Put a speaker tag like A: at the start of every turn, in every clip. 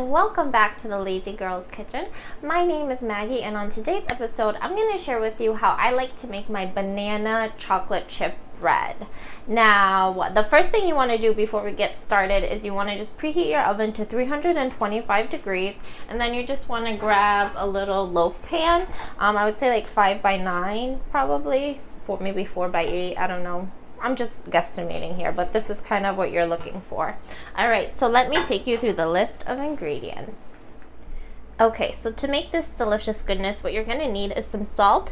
A: welcome back to the Lazy Girls Kitchen. My name is Maggie, and on today's episode I'm going to share with you how I like to make my banana chocolate chip bread. Now, the first thing you want to do before we get started is you want to just preheat your oven to 325 degrees, and then you just want to grab a little loaf pan. I would say like 5 by 9 probably, maybe 4 by 8, I don't know. I'm just guesstimating here, but this is kind of what you're looking for. All right, so let me take you through the list of ingredients. Okay, so to make this delicious goodness, what you're gonna need is some salt,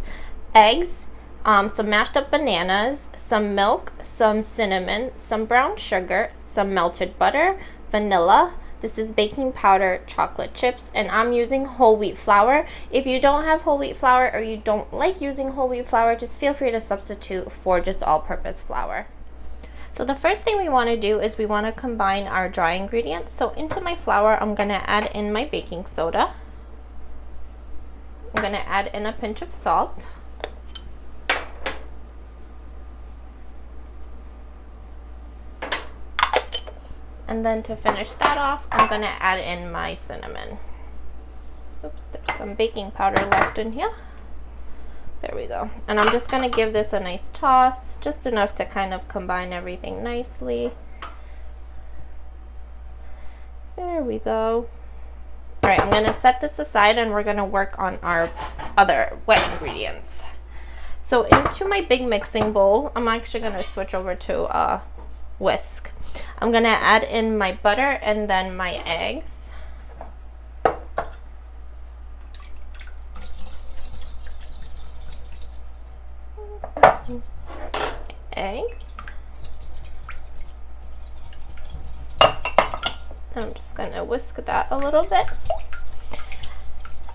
A: eggs, some mashed up bananas, some milk, some cinnamon, some brown sugar, some melted butter, vanilla. This is baking powder, chocolate chips, and I'm using whole wheat flour. If you don't have whole wheat flour or you don't like using whole wheat flour, just feel free to substitute for just all-purpose flour. So the first thing we want to do is we want to combine our dry ingredients. So into my flour, I'm going to add in my baking soda. I'm going to add in a pinch of salt. And then to finish that off, I'm going to add in my cinnamon. Oops, there's some baking powder left in here. There we go. And I'm just going to give this a nice toss, just enough to kind of combine everything nicely. There we go. All right, I'm going to set this aside and we're going to work on our other wet ingredients. So into my big mixing bowl, I'm actually going to switch over to a whisk. I'm gonna add in my butter and then my eggs. I'm just gonna whisk that a little bit.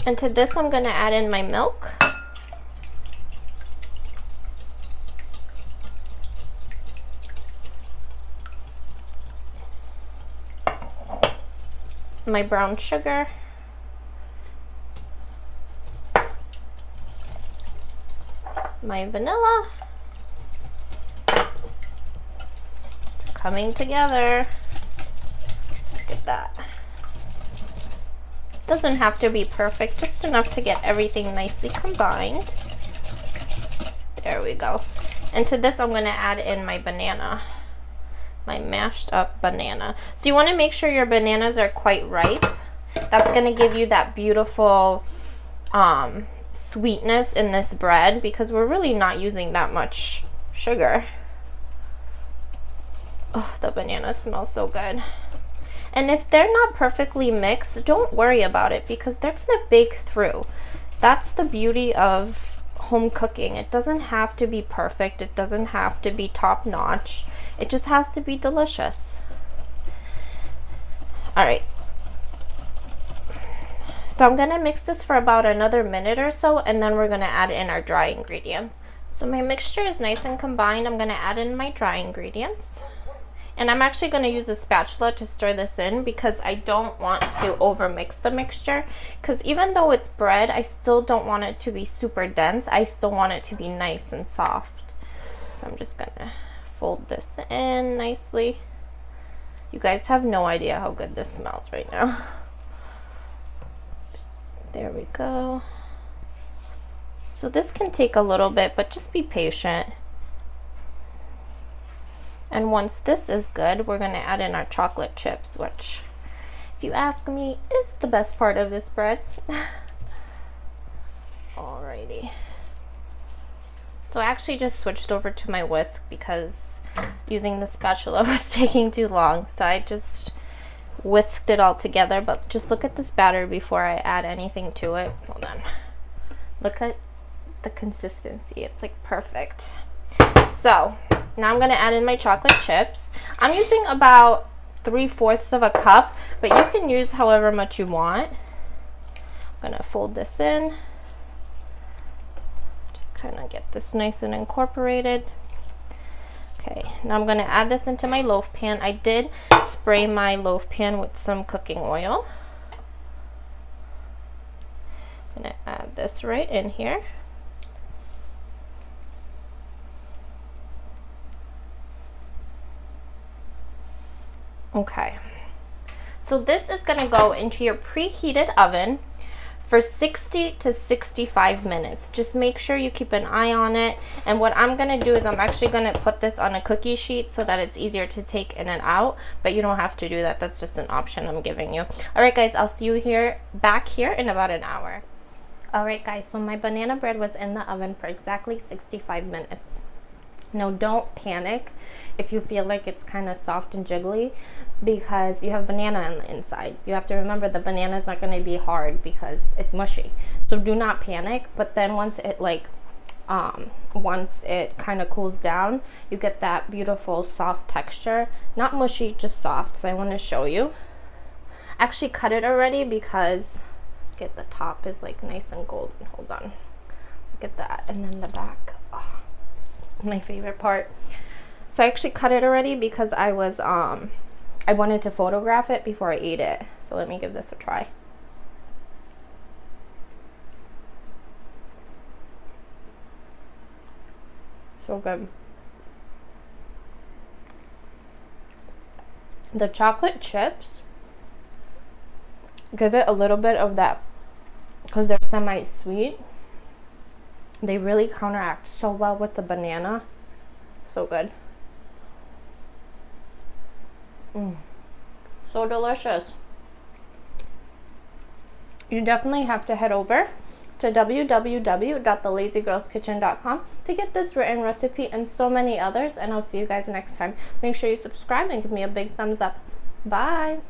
A: And to this, I'm gonna add in my milk. My brown sugar, my vanilla. It's coming together. Look at that. Doesn't have to be perfect, just enough to get everything nicely combined. There we go. And to this, I'm going to add in my banana. My mashed up banana. So you want to make sure your bananas are quite ripe. That's going to give you that beautiful sweetness in this bread, because we're really not using that much sugar. Oh, the bananas smell so good. And if they're not perfectly mixed, don't worry about it, because they're going to bake through. That's the beauty of home cooking. It doesn't have to be perfect. It doesn't have to be top notch. It just has to be delicious. All right. So I'm gonna mix this for about another minute or so, and then we're gonna add in our dry ingredients. So my mixture is nice and combined. I'm gonna add in my dry ingredients. And I'm actually gonna use a spatula to stir this in, because I don't want to overmix the mixture. Because even though it's bread, I still don't want it to be super dense. I still want it to be nice and soft. So I'm just gonna fold this in nicely. You guys have no idea how good this smells right now. There we go. So this can take a little bit, but just be patient. And once this is good, we're going to add in our chocolate chips, which, if you ask me, is the best part of this bread. Alrighty. So I actually just switched over to my whisk because using the spatula was taking too long. So I just whisked it all together. But just look at this batter before I add anything to it. Hold on. Look at the consistency. It's like perfect. So now I'm going to add in my chocolate chips. I'm using about 3/4 of a cup, but you can use however much you want. I'm going to fold this in. Kind of get this nice and incorporated. Okay, now I'm going to add this into my loaf pan. I did spray my loaf pan with some cooking oil. I'm going to add this right in here. Okay, So this is going to go into your preheated oven for 60 to 65 minutes. Just make sure you keep an eye on it. And what I'm going to do is I'm actually going to put this on a cookie sheet so that it's easier to take in and out, but you don't have to do that. That's just an option I'm giving you. All right, guys, I'll see you back here in about an hour. All right, guys, so my banana bread was in the oven for exactly 65 minutes. Now, don't panic if you feel like it's kind of soft and jiggly, because you have banana on the inside. You have to remember the banana is not going to be hard because it's mushy. So do not panic. But then once it kind of cools down, you get that beautiful soft texture. Not mushy, just soft. So I want to show you. I actually cut it already because get the top is like nice and golden. Hold on. Look at that. And then the back. Oh, my favorite part. So I actually cut it already because I wanted to photograph it before I ate it. So let me give this a try. So good. The chocolate chips give it a little bit of that, because they're semi-sweet. They really counteract so well with the banana. So good. So delicious. You definitely have to head over to www.thelazygirlskitchen.com to get this written recipe and so many others, and I'll see you guys next time. Make sure you subscribe and give me a big thumbs up. Bye.